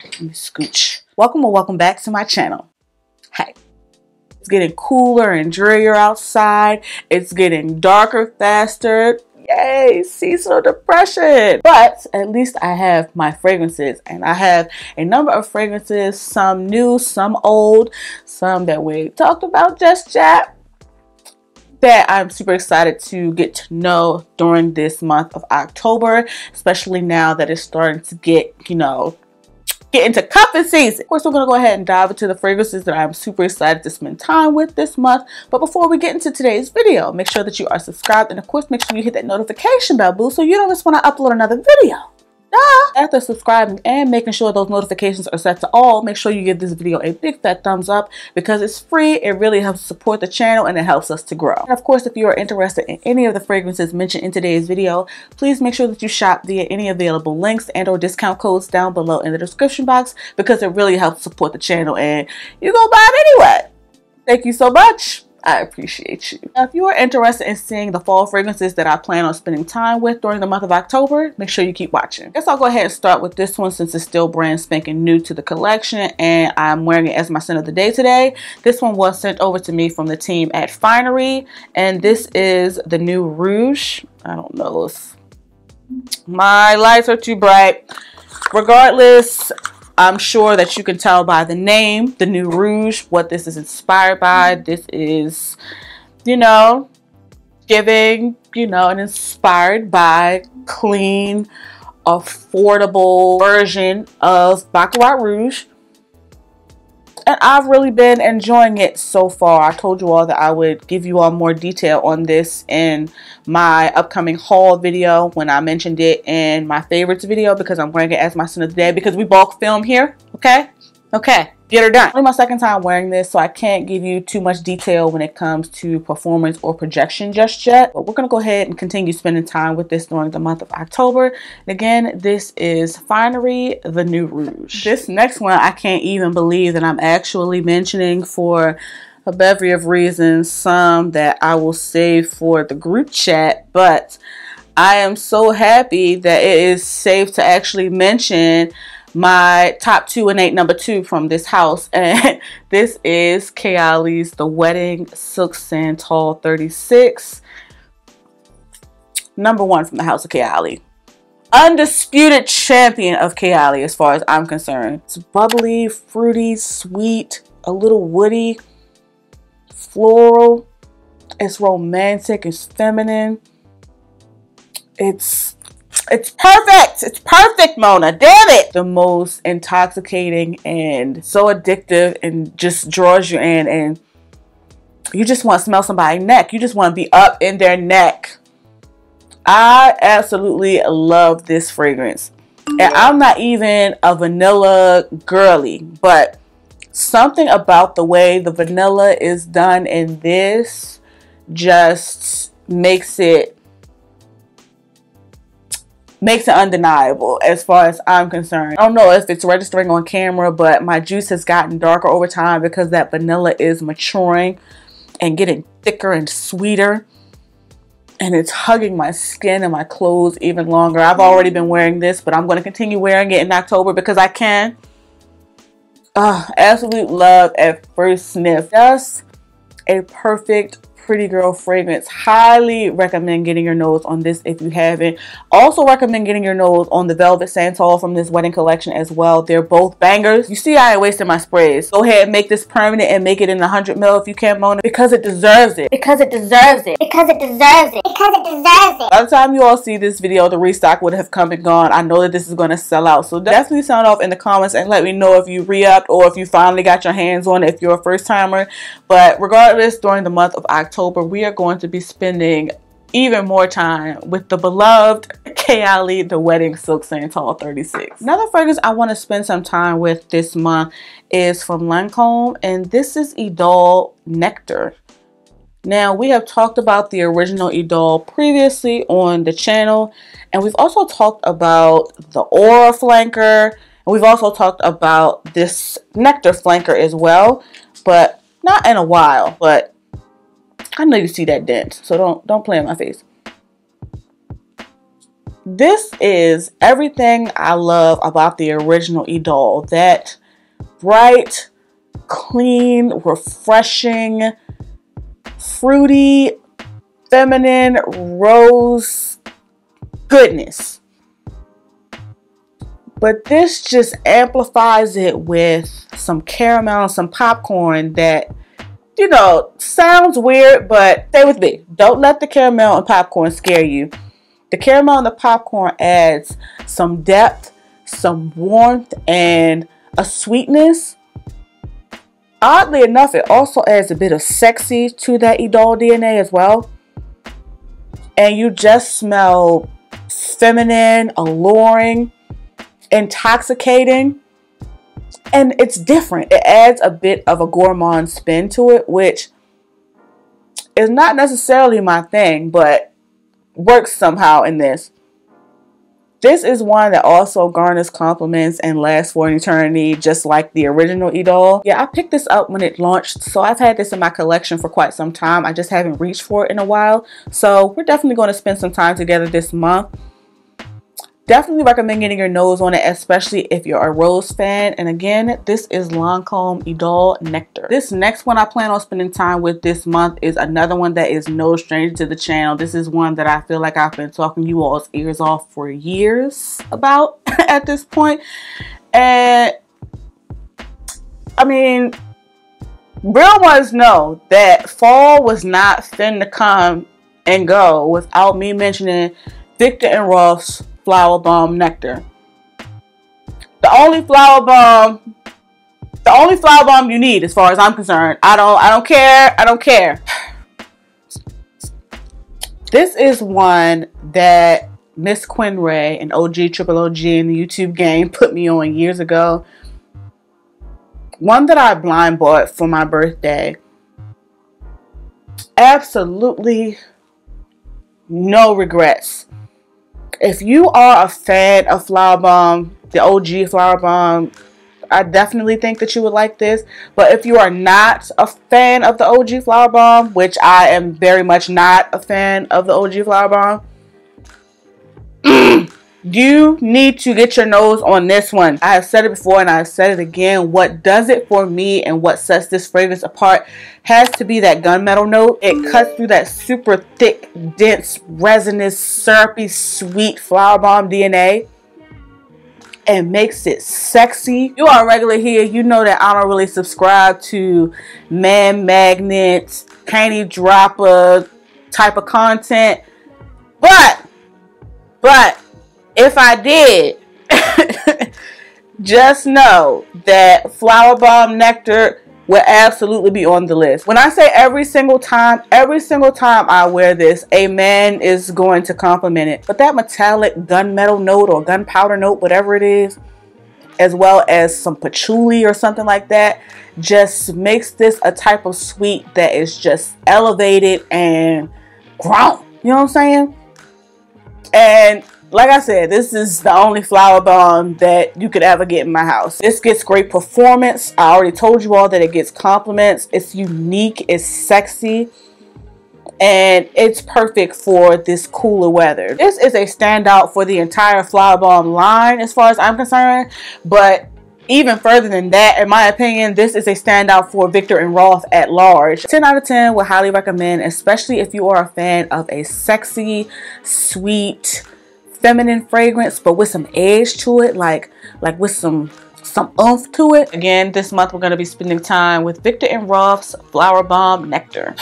Let me scooch. Welcome or welcome back to my channel. Hey, it's getting cooler and drearier outside. It's getting darker faster. Yay, seasonal depression. But at least I have my fragrances, and I have a number of fragrances, some new, some old, some that we talked about just yet, that I'm super excited to get to know during this month of October, especially now that it's starting to get, get into cuffing season. Of course, we're going to go ahead and dive into the fragrances that I'm super excited to spend time with this month. But before we get into today's video, make sure that you are subscribed, and of course, make sure you hit that notification bell, boo, so you don't miss when I upload another video. After subscribing and making sure those notifications are set to all, make sure you give this video a big fat thumbs up because it's free. It really helps support the channel and it helps us to grow. And of course, if you are interested in any of the fragrances mentioned in today's video, please make sure that you shop via any available links and or discount codes down below in the description box because it really helps support the channel and you go buy it anyway. Thank you so much. I appreciate you. Now, if you are interested in seeing the fall fragrances that I plan on spending time with during the month of October, make sure you keep watching. I guess I'll go ahead and start with this one since it's still brand spanking new to the collection and I'm wearing it as my scent of the day today. This one was sent over to me from the team at Finery, and this is the new Rouge. I don't know if my lights are too bright. Regardless, I'm sure that you can tell by the name, the new Rouge, what this is inspired by. This is, giving, an inspired by clean, affordable version of Baccarat Rouge. And I've really been enjoying it so far. I told you all that I would give you all more detail on this in my upcoming haul video when I mentioned it in my favorites video because I'm wearing it as my scent of the day because we bulk film here. Okay? Get her done. Only my second time wearing this, so I can't give you too much detail when it comes to performance or projection just yet. But we're going to go ahead and continue spending time with this during the month of October. And again, this is Finery, the new Rouge. This next one, I can't even believe that I'm actually mentioning for a bevy of reasons. Some that I will save for the group chat, but I am so happy that it is safe to actually mention my top 2 and 8 number 2 from this house, and this is Kayali's The Wedding Silk Santal 36, number 1 from the house of Kayali. Undisputed champion of Kayali as far as I'm concerned. It's bubbly, fruity, sweet, a little woody, floral. It's romantic, it's feminine. It's perfect. It's perfect, Mona. Damn it. The most intoxicating and so addictive and just draws you in, and you just want to smell somebody's neck. You just want to be up in their neck. I absolutely love this fragrance. And I'm not even a vanilla girly, but something about the way the vanilla is done in this just makes it undeniable as far as I'm concerned. I don't know if it's registering on camera, but my juice has gotten darker over time because that vanilla is maturing and getting thicker and sweeter. And it's hugging my skin and my clothes even longer. I've already been wearing this, but I'm going to continue wearing it in October because I can. Absolute love at first sniff. Just a perfect pretty girl fragrance. Highly recommend getting your nose on this if you haven't. Also recommend getting your nose on the Velvet Santal from this wedding collection as well. They're both bangers. You see, I ain't wasting my sprays. Go ahead and make this permanent and make it in 100 ml if you can, Mona, because it deserves it. Because it deserves it. Because it deserves it. Because it deserves it. By the time you all see this video, the restock would have come and gone. I know that this is going to sell out, so definitely sound off in the comments and let me know if you re-upped or if you finally got your hands on it if you're a first timer. But regardless, during the month of October, we are going to be spending even more time with the beloved Kayali, The Wedding Silk Santal 36. Another fragrance I want to spend some time with this month is from Lancome, and this is Idole Nectar. Now, we have talked about the original Idole previously on the channel, and we've also talked about the Aura Flanker, and we've also talked about this Nectar Flanker as well, but not in a while. But I know you see that dent, so don't play in my face. This is everything I love about the original Idol. That bright, clean, refreshing, fruity, feminine rose goodness. But this just amplifies it with some caramel and some popcorn that, you know, sounds weird, but stay with me. Don't let the caramel and popcorn scare you. The caramel and the popcorn adds some depth, some warmth, and a sweetness. Oddly enough, it also adds a bit of sexy to that Idol DNA as well. And you just smell feminine, alluring, intoxicating, and it's different. It adds a bit of a gourmand spin to it, which is not necessarily my thing, but works somehow in this. This is one that also garners compliments and lasts for an eternity, just like the original Idol. Yeah, I picked this up when it launched, so I've had this in my collection for quite some time. I just haven't reached for it in a while, so we're definitely going to spend some time together this month. Definitely recommend getting your nose on it, especially if you're a rose fan. And again, this is Lancome Idol Nectar. This next one I plan on spending time with this month is another one that is no stranger to the channel. This is one that I feel like I've been talking you all's ears off for years about at this point. And I mean, real ones know that fall was not finna come and go without me mentioning Viktor and Rolf's Flower Bomb Nectar. The only flower bomb you need, as far as I'm concerned. I don't care. This is one that Miss Quinn Ray and Triple OG in the YouTube game put me on years ago. One that I blind bought for my birthday. Absolutely no regrets. If you are a fan of Flower Bomb, the OG Flower Bomb, I definitely think that you would like this. But if you are not a fan of the OG Flower Bomb, which I am very much not a fan of the OG Flower Bomb, you need to get your nose on this one. I have said it before and I've said it again. What does it for me and what sets this fragrance apart has to be that gunmetal note. It cuts through that super thick, dense, resinous, syrupy, sweet Flower Bomb DNA and makes it sexy. You are regular here. You know that I don't really subscribe to man magnets, panty dropper type of content. But if I did, just know that Flower Bomb Nectar will absolutely be on the list. When I say every single time I wear this, a man is going to compliment it. But that metallic gunmetal note or gunpowder note, whatever it is, as well as some patchouli or something like that, just makes this a type of sweet that is just elevated and grown. You know what I'm saying? And like I said, this is the only Flower Bomb that you could ever get in my house. This gets great performance. I already told you all that it gets compliments. It's unique, it's sexy, and it's perfect for this cooler weather. This is a standout for the entire Flower Bomb line as far as I'm concerned, but even further than that, in my opinion, this is a standout for Viktor and Rolf at large. 10 out of 10 would highly recommend, especially if you are a fan of a sexy, sweet, feminine fragrance, but with some edge to it, like with some oomph to it. Again, this month we're going to be spending time with Viktor and Rolf's Flower Bomb Nectar.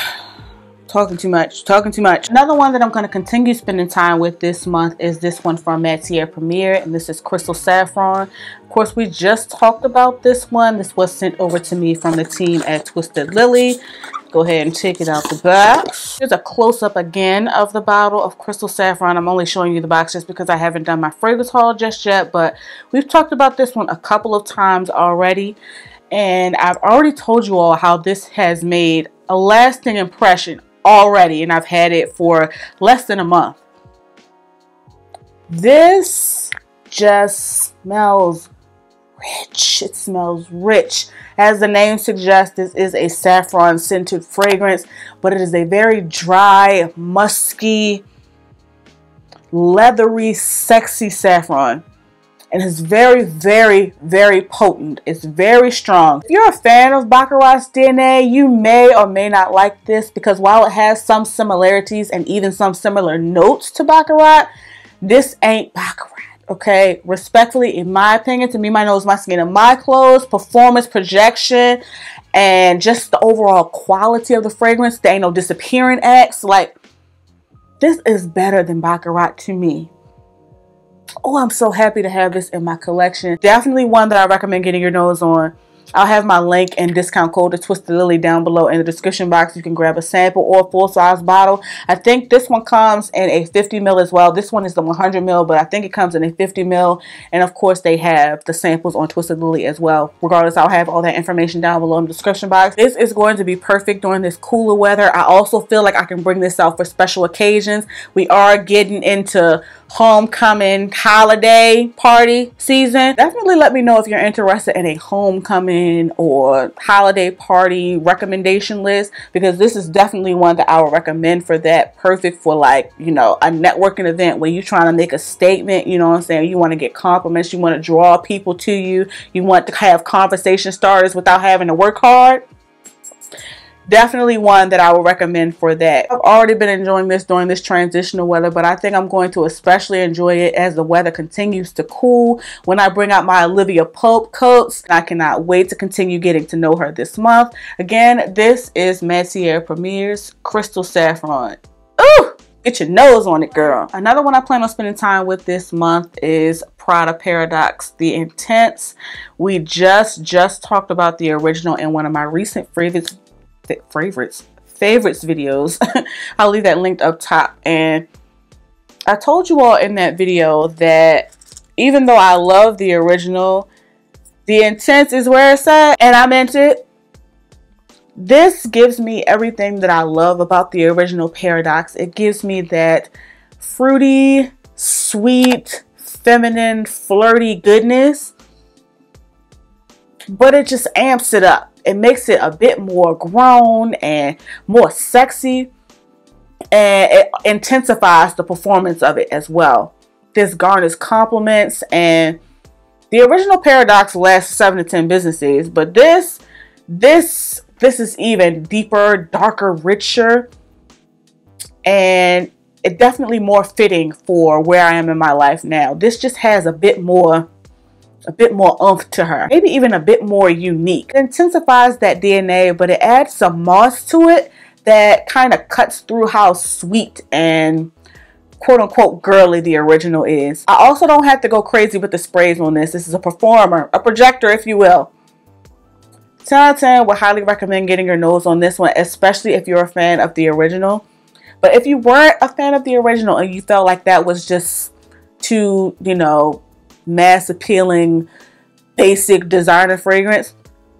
Talking too much. Another one that I'm going to continue spending time with this month is this one from Matiere Premier, and this is Crystal Saffron. Of course, we just talked about this one. This was sent over to me from the team at Twisted Lily. Go ahead and take it out the box. Here's a close-up again of the bottle of Crystal Saffron. I'm only showing you the box just because I haven't done my fragrance haul just yet, but we've talked about this one a couple of times already, and I've already told you all how this has made a lasting impression already, and I've had it for less than a month. This just smells rich. It smells rich. As the name suggests, this is a saffron scented fragrance, but it is a very dry, musky, leathery, sexy saffron. And it's very, very, very potent. It's very strong. If you're a fan of Baccarat's DNA, you may or may not like this, because while it has some similarities and even some similar notes to Baccarat, this ain't Baccarat. Okay, respectfully, in my opinion, to me, my nose, my skin, and my clothes, performance, projection, and just the overall quality of the fragrance, there ain't no disappearing acts. Like, this is better than Baccarat to me. Oh, I'm so happy to have this in my collection. Definitely one that I recommend getting your nose on. I'll have my link and discount code to Twisted Lily down below in the description box. You can grab a sample or a full-size bottle. I think this one comes in a 50 ml as well. This one is the 100 ml, but I think it comes in a 50 ml. And of course, they have the samples on Twisted Lily as well. Regardless, I'll have all that information down below in the description box. This is going to be perfect during this cooler weather. I also feel like I can bring this out for special occasions. We are getting into homecoming holiday party season. Definitely let me know if you're interested in a homecoming or holiday party recommendation list, because this is definitely one that I would recommend for that. Perfect for, like, you know, a networking event where you're trying to make a statement, you know what I'm saying? You want to get compliments, you want to draw people to you, you want to have conversation starters without having to work hard. Definitely one that I would recommend for that. I've already been enjoying this during this transitional weather, but I think I'm going to especially enjoy it as the weather continues to cool when I bring out my Olivia Pope coats. I cannot wait to continue getting to know her this month. Again, this is Matiere Premier's Crystal Saffron. Ooh! Get your nose on it, girl. Another one I plan on spending time with this month is Prada Paradoxe The Intense. We just talked about the original in one of my recent favorites videos. I'll leave that linked up top. And I told you all in that video that even though I love the original, the Intense is where it's at, and I meant it. This gives me everything that I love about the original Paradoxe. It gives me that fruity, sweet, feminine, flirty goodness, but it just amps it up. It makes it a bit more grown and more sexy, and it intensifies the performance of it as well. This garners compliments, and the original Paradoxe lasts 7 to 10 business days, but this is even deeper, darker, richer, and it definitely more fitting for where I am in my life now. This just has a bit more oomph to her, maybe even a bit more unique. It intensifies that DNA, but it adds some moss to it that kind of cuts through how sweet and quote-unquote girly the original is. I also don't have to go crazy with the sprays on this. This is a performer, a projector, if you will. 10 out of 10 would highly recommend getting your nose on this one, especially if you're a fan of the original. But if you weren't a fan of the original and you felt like that was just too, you know, mass appealing, basic designer fragrance,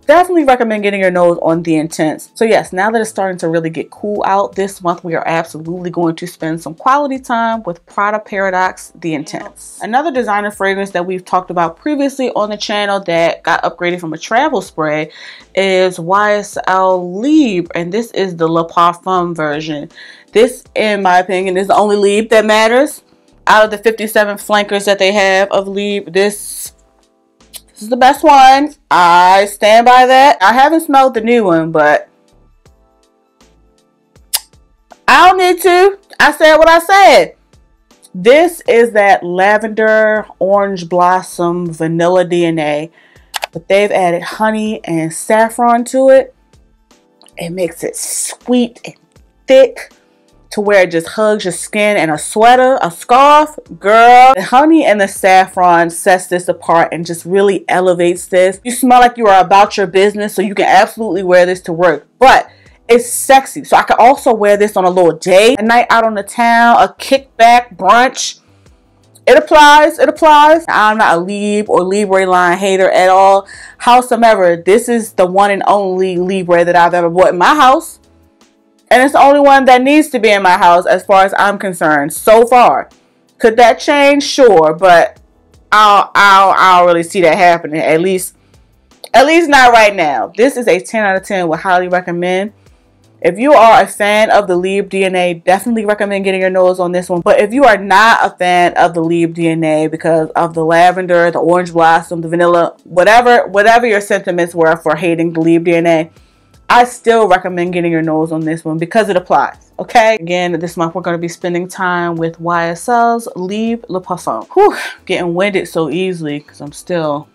definitely recommend getting your nose on the Intense. So yes, now that it's starting to really get cool out this month, we are absolutely going to spend some quality time with Prada Paradoxe The Intense. Another designer fragrance that we've talked about previously on the channel that got upgraded from a travel spray is YSL Libre, and this is the Le Parfum version. This, in my opinion, is the only Libre that matters. Out of the 57 flankers that they have of Libre, this is the best one. I stand by that. I haven't smelled the new one, but I don't need to. I said what I said. This is that lavender, orange blossom, vanilla DNA, but they've added honey and saffron to it. It makes it sweet and thick, to where it just hugs your skin, and a sweater, a scarf, girl. The honey and the saffron sets this apart and just really elevates this. You smell like you are about your business, so you can absolutely wear this to work, but it's sexy. So I could also wear this on a little date, a night out on the town, a kickback, brunch. It applies, it applies. I'm not a Libre or Libre line hater at all. Howsoever, this is the one and only Libre that I've ever bought in my house. And it's the only one that needs to be in my house as far as I'm concerned so far. Could that change? Sure, but I don't really see that happening. At least not right now. This is a 10 out of 10. Would highly recommend. If you are a fan of the Lieb DNA, definitely recommend getting your nose on this one. But if you are not a fan of the Lieb DNA because of the lavender, the orange blossom, the vanilla, whatever your sentiments were for hating the Lieb DNA, I still recommend getting your nose on this one because it applies. Okay? Again, this month we're going to be spending time with YSL's Lieb Le Parfum. Whew, getting winded so easily because I'm still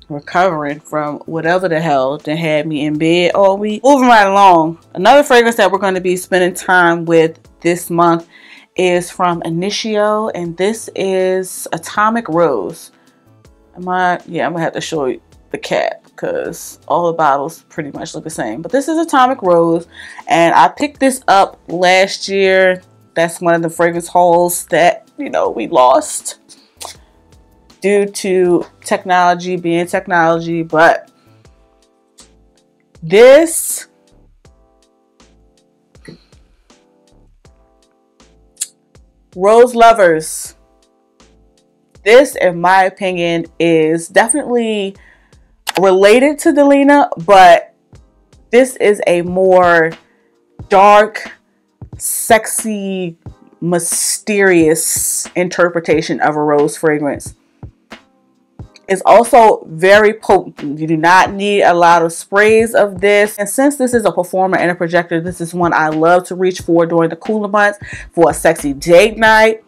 recovering from whatever the hell that had me in bed all week. Moving right along, another fragrance that we're going to be spending time with this month is from Initio, and this is Atomic Rose. Yeah, I'm gonna have to show you the cap because all the bottles pretty much look the same, but this is Atomic Rose, and I picked this up last year. That's one of the fragrance hauls that, you know, we lost due to technology being technology. But this Rose lovers, this in my opinion is definitely related to Delina, but this is a more dark, sexy, mysterious interpretation of a rose fragrance. It's also very potent. You do not need a lot of sprays of this. And since this is a performer and a projector, this is one I love to reach for during the cooler months for a sexy date night,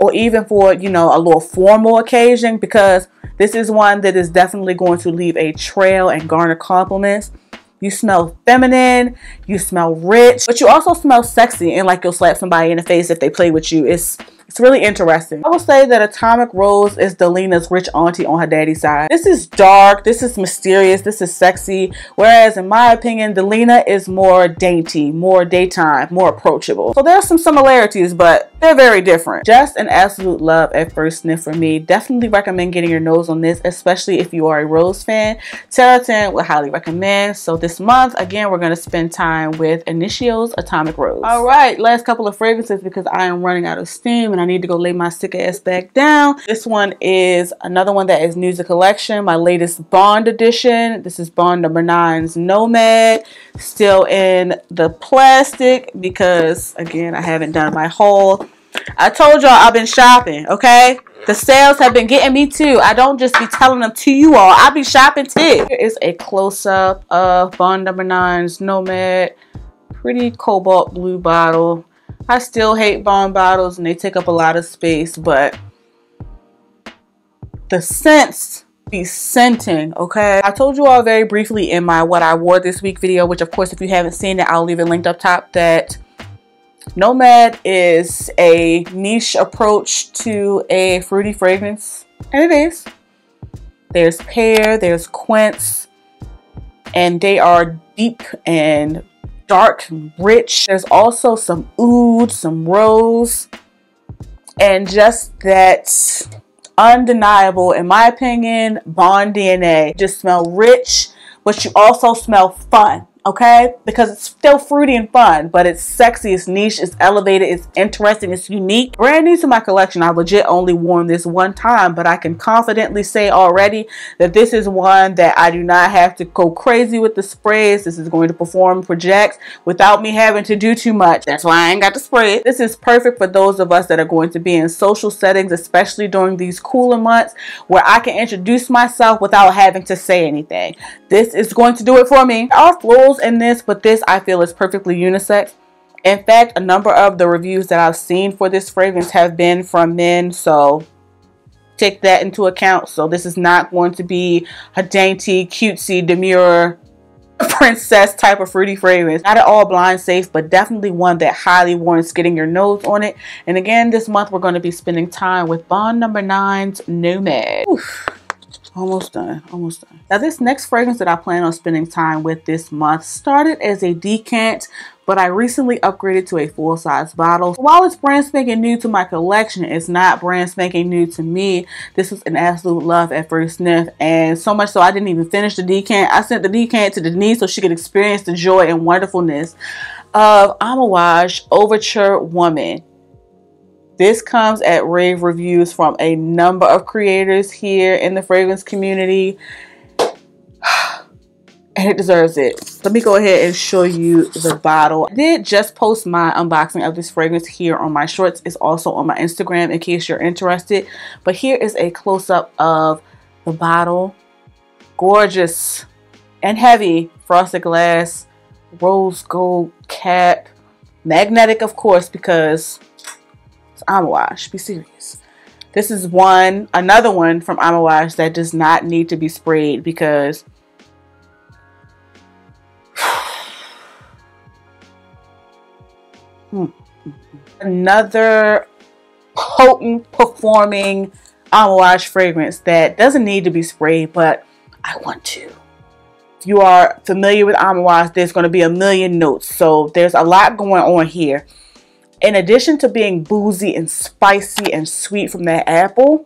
or even for, you know, a little formal occasion, because this is one that is definitely going to leave a trail and garner compliments. You smell feminine, you smell rich, but you also smell sexy and like you'll slap somebody in the face if they play with you. It's really interesting. I will say that Atomic Rose is Delina's rich auntie on her daddy's side. This is dark, this is mysterious, this is sexy, whereas in my opinion, Delina is more dainty, more daytime, more approachable. So there's some similarities, but they're very different. Just an absolute love at first sniff for me. Definitely recommend getting your nose on this, especially if you are a rose fan. 10 out of 10 would highly recommend. So this month, again, we're going to spend time with Initio's Atomic Rose. All right, last couple of fragrances because I am running out of steam and I need to go lay my sick ass back down. This one is another one that is new to collection, my latest Bond edition. This is Bond number 9's Nomad. Still in the plastic because, again, I haven't done my haul. I told y'all I've been shopping, okay? The sales have been getting me too. I don't just be telling them to you all. I be shopping too. Here is a close-up of Bond number 9's Nomad. Pretty cobalt blue bottle. I still hate Bond bottles and they take up a lot of space, but the scents be scenting, okay? I told you all very briefly in my what I wore this week video, which of course if you haven't seen it, I'll leave it linked up top, that Nomad is a niche approach to a fruity fragrance, and it is. There's pear, there's quince, and they are deep and dark and rich. There's also some oud, some rose, and just that undeniable, in my opinion, Bond DNA. Just smell rich, but you also smell fun. Okay, because it's still fruity and fun, but it's sexy, it's niche, it's elevated, it's interesting, it's unique. Brand new to my collection. I legit only worn this one time, but I can confidently say already that this is one that I do not have to go crazy with the sprays. This is going to perform projects without me having to do too much. That's why I ain't got the spray. This is perfect for those of us that are going to be in social settings, especially during these cooler months where I can introduce myself without having to say anything. This is going to do it for me. There are florals in this, but this I feel is perfectly unisex. In fact, a number of the reviews that I've seen for this fragrance have been from men, so take that into account. So this is not going to be a dainty, cutesy, demure princess type of fruity fragrance. Not at all blind safe, but definitely one that highly warrants getting your nose on it. And again, this month we're going to be spending time with Bond number 9's Nomad. Oof. Almost done, almost done. Now this next fragrance that I plan on spending time with this month started as a decant, but I recently upgraded to a full-size bottle. While it's brand spanking new to my collection, it's not brand spanking new to me. This was an absolute love at first sniff, and so much so I didn't even finish the decant. I sent the decant to Denise so she could experience the joy and wonderfulness of Amouage Overture Woman. This comes at rave reviews from a number of creators here in the fragrance community. and it deserves it. Let me go ahead and show you the bottle. I did just post my unboxing of this fragrance here on my shorts. It's also on my Instagram in case you're interested. But here is a close-up of the bottle. Gorgeous and heavy frosted glass, rose gold cap, magnetic of course because it's Amawash. Be serious. This is another one from Amawash that does not need to be sprayed because another potent performing Amawash fragrance that doesn't need to be sprayed, but I want to. If you are familiar with Amawash, there's going to be a million notes, so there's a lot going on here. In addition to being boozy and spicy and sweet from that apple,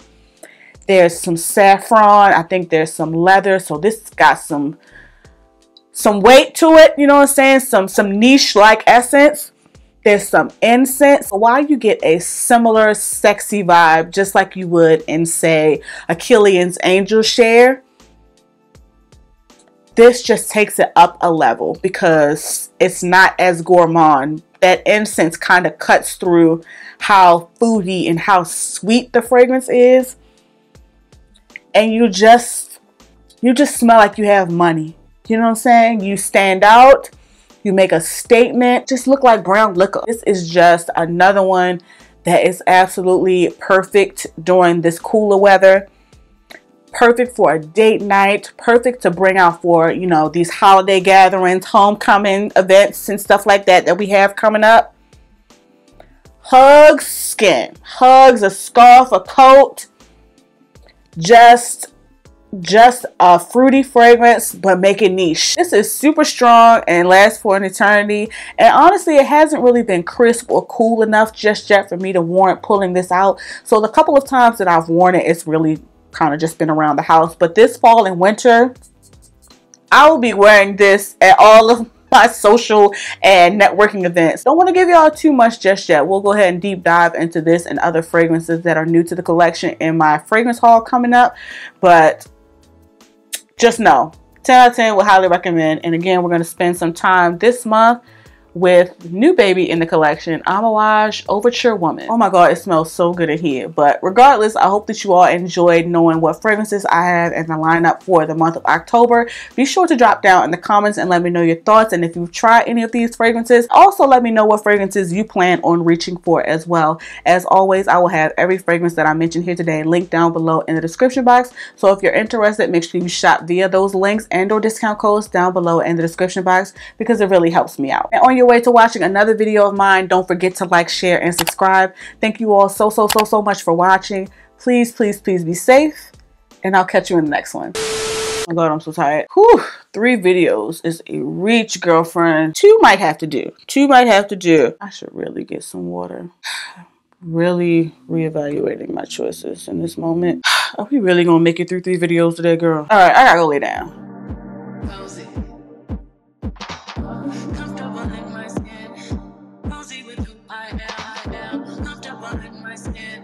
there's some saffron. I think there's some leather, so this got some weight to it, you know what I'm saying? Some niche-like essence. There's some incense. So while you get a similar sexy vibe, just like you would in, say, a Killian's Angel Share, this just takes it up a level because it's not as gourmand. That incense kind of cuts through how foody and how sweet the fragrance is. And you just smell like you have money. You know what I'm saying? You stand out. You make a statement. Just look like brown liquor. This is just another one that is absolutely perfect during this cooler weather. Perfect for a date night. Perfect to bring out for, you know, these holiday gatherings, homecoming events and stuff like that that we have coming up. Hugs skin. Hugs a scarf, a coat. Just a fruity fragrance, but make it niche. This is super strong and lasts for an eternity. And honestly, it hasn't really been crisp or cool enough just yet for me to warrant pulling this out. So the couple of times that I've worn it, it's really kind of just been around the house. But this fall and winter, I will be wearing this at all of my social and networking events. Don't want to give y'all too much just yet. We'll go ahead and deep dive into this and other fragrances that are new to the collection in my fragrance haul coming up. But just know, 10 out of 10 would highly recommend. And again, we're going to spend some time this month with new baby in the collection, Amawash Overture Woman. Oh my god, it smells so good in here. But regardless, I hope that you all enjoyed knowing what fragrances I have in the lineup for the month of October. Be sure to drop down in the comments and let me know your thoughts, and if you've tried any of these fragrances, also let me know what fragrances you plan on reaching for as well. As always, I will have every fragrance that I mentioned here today linked down below in the description box, so if you're interested, make sure you shop via those links and or discount codes down below in the description box because it really helps me out. And on your way to watching another video of mine, don't forget to like, share, and subscribe. Thank you all so much for watching. Please be safe, and I'll catch you in the next one. Oh my god, I'm so tired. Whew, 3 videos is a reach, girlfriend. 2 might have to do. 2 might have to do. I should really get some water. Really reevaluating my choices in this moment. Are we really gonna make it through 3 videos today, girl? All right, I gotta go lay down. Comfortable in my skin.